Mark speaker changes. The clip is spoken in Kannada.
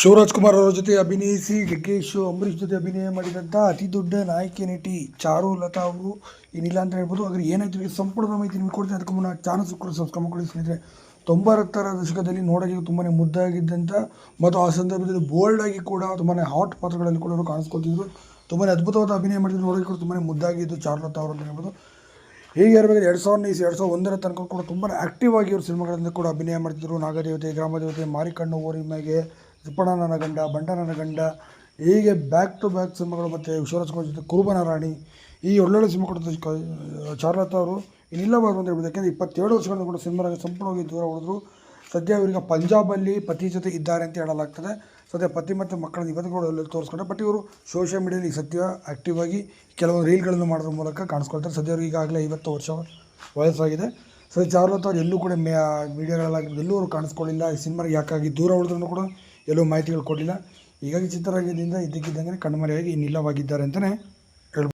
Speaker 1: ಶಿವರಾಜ್ ಕುಮಾರ್ ಅವರ ಜೊತೆ ಅಭಿನಯಿಸಿ ಜಗ್ಗೇಶ್ ಅಂಬರೀಷ್ ಜೊತೆ ಅಭಿನಯ ಮಾಡಿದಂಥ ಅತಿ ದೊಡ್ಡ ನಾಯಕಿ ನಟಿ ಚಾರುಲತಾ ಅವರು ಏನಿಲ್ಲ ಅಂತ ಹೇಳ್ಬೋದು. ಆದರೆ ಏನಾಯ್ತು ಈಗ ಸಂಪೂರ್ಣ ಮಾಹಿತಿ ನಿಮಗೆ ಕೊಡ್ತೀನಿ. ಅದಕ್ಕೆ ಮುನ್ನ ಚಾನಲ್ ಸಬ್ಸ್ಕ್ರೈಬ್ ಮಾಡಿ ಸ್ನೇಹಿತರೆ. 90ರ ದಶಕದಲ್ಲಿ ನೋಡೋಕ್ಕೆ ತುಂಬಾ ಮುದ್ದಾಗಿದ್ದಂಥ ಮತ್ತು ಆ ಸಂದರ್ಭದಲ್ಲಿ ಬೋಲ್ಡ್ ಆಗಿ ಕೂಡ ತುಂಬಾ ಹಾಟ್ ಪಾತ್ರಗಳಲ್ಲಿ ಕೂಡ ಅವರು ಕಾಣಿಸ್ಕೊಳ್ತಿದ್ರು. ತುಂಬಾ ಅದ್ಭುತವಾದ ಅಭಿನಯ ಮಾಡಿದ್ರು. ನೋಡೋಕ್ಕೆ ಕೂಡ ತುಂಬಾ ಮುದ್ದಾಗಿದ್ದು ಚಾರುಲತಾ ಅವರು ಅಂತ ಹೇಳ್ಬೋದು. ಹೀಗೆ ಇರಬೇಕು 2001ರ ತನಕ ಕೂಡ ತುಂಬಾ ಆ್ಯಕ್ಟಿವ್ ಆಗಿ ಅವರು ಸಿನಿಮಾಗಳಿಂದ ಕೂಡ ಅಭಿನಯ ಮಾಡ್ತಿದ್ರು. ನಾಗದೇವತೆ, ಗ್ರಾಮದೇವತೆ, ಮಾರಿಕಣ್ಣು ಓರಿಮೆಗೆ, ಜಿಪ್ಪಣ ನನ್ನ ಗಂಡ, ಬಂಟ ನನ್ನ ಗಂಡ, ಹೀಗೆ ಬ್ಯಾಕ್ ಟು ಬ್ಯಾಕ್ ಸಿನಿಮಾಗಳು. ಮತ್ತು ಶಿವರಾಜ್ ಕುಮಾರ್ ಜೊತೆ ಕುರುಬನ ರಾಣಿ, ಈ ಒಳ್ಳೊಳ್ಳೆ ಸಿನಿಮಾ ಕೊಡ್ತಾರೆ ಚಾರುಲತಾ ಅವರು. ಇನ್ನಿಲ್ಲಬಾರ್ದು ಅಂತ ಹೇಳ್ಬೋದು. ಯಾಕೆಂದರೆ 27 ವರ್ಷಗಳಿಂದ ಕೂಡ ಸಿನಿಮಾಗೆ ಸಂಪೂರ್ಣವಾಗಿ ದೂರ ಉಳಿದ್ರು. ಸದ್ಯ ಇವರಿಗೆ ಪಂಜಾಬಲ್ಲಿ ಪತಿ ಜೊತೆ ಇದ್ದಾರೆ ಅಂತ ಹೇಳಲಾಗ್ತದೆ. ಸದ್ಯ ಪತಿ ಮತ್ತು ಮಕ್ಕಳನ್ನ ಇವತ್ತು ಕೂಡ ತೋರಿಸ್ಕೊಂಡ್ರೆ. ಬಟ್ ಇವರು ಸೋಷಿಯಲ್ ಮೀಡಿಯಾದಲ್ಲಿ ಸದ್ಯ ಆ್ಯಕ್ಟಿವ್ ಆಗಿ ಕೆಲವೊಂದು ರೀಲ್ಗಳನ್ನು ಮಾಡೋದ್ರ ಮೂಲಕ ಕಾಣಿಸ್ಕೊಳ್ತಾರೆ. ಸದ್ಯ ಅವ್ರಿಗೆ ಈಗಾಗಲೇ 50 ವರ್ಷ ವಯಸ್ಸಾಗಿದೆ. ಸದ್ಯ ಚಾರುಲತಾ ಅವ್ರು ಎಲ್ಲೂ ಕೂಡ ಮೀಡಿಯಾಗಳಲ್ಲಾಗಿರ್ಬೋದು ಎಲ್ಲೂ ಅವರು ಕಾಣಿಸ್ಕೊಳ್ಳಿಲ್ಲ. ಈ ಸಿನಿಮಾಗೆ ಯಾಕಾಗಿ ದೂರ ಉಳಿದ್ರೂ ಕೂಡ ಎಲ್ಲೂ ಮಾಹಿತಿಗಳು ಕೊಡಲಿಲ್ಲ. ಹೀಗಾಗಿ ಚಿತ್ರರಂಗದಿಂದ ಇದ್ದಕ್ಕಿದ್ದಂಗೆ ಕಣ್ಮರೆಯಾಗಿ ಇನ್ನಿಲ್ಲವಾಗಿದ್ದಾರೆ ಅಂತಲೇ